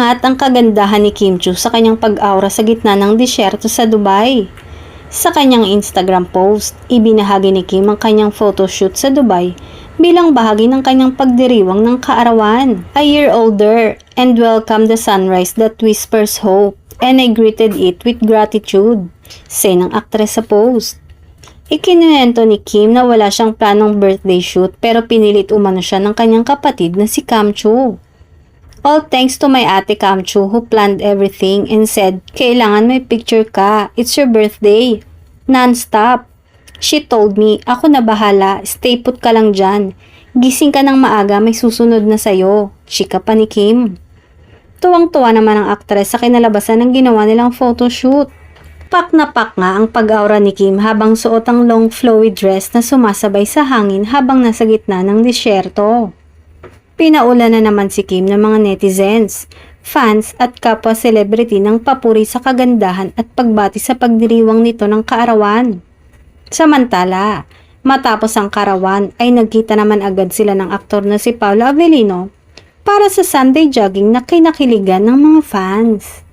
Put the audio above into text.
Umangat ang kagandahan ni Kim Chiu sa kanyang pag-aura sa gitna ng disyerto sa Dubai. Sa kanyang Instagram post, ibinahagi ni Kim ang kanyang photoshoot sa Dubai bilang bahagi ng kanyang pagdiriwang ng kaarawan. A year older and welcome the sunrise that whispers hope and I greeted it with gratitude, say ng aktres sa post. Ikinuwento ni Kim na wala siyang planong birthday shoot pero pinilit umano siya ng kanyang kapatid na si Kam Chiu. All thanks to my ate Kam Chiu who planned everything and said, kailangan may picture ka, it's your birthday. Non-stop. She told me, ako na bahala, stay put ka lang dyan. Gising ka ng maaga, may susunod na sayo. Chika pa ni Kim. Tuwang-tuwa naman ang aktres sa kinalabasan ng ginawa nilang photoshoot. Pak na pak nga ang pag-aura ni Kim habang suot ang long flowy dress na sumasabay sa hangin habang nasa gitna ng disyerto. Pinaulan na naman si Kim ng mga netizens, fans at kapwa celebrity ng papuri sa kagandahan at pagbati sa pagdiriwang nito ng kaarawan. Samantala, matapos ang kaarawan ay nagkita naman agad sila ng aktor na si Paolo Avellino para sa Sunday jogging na kinakiligan ng mga fans.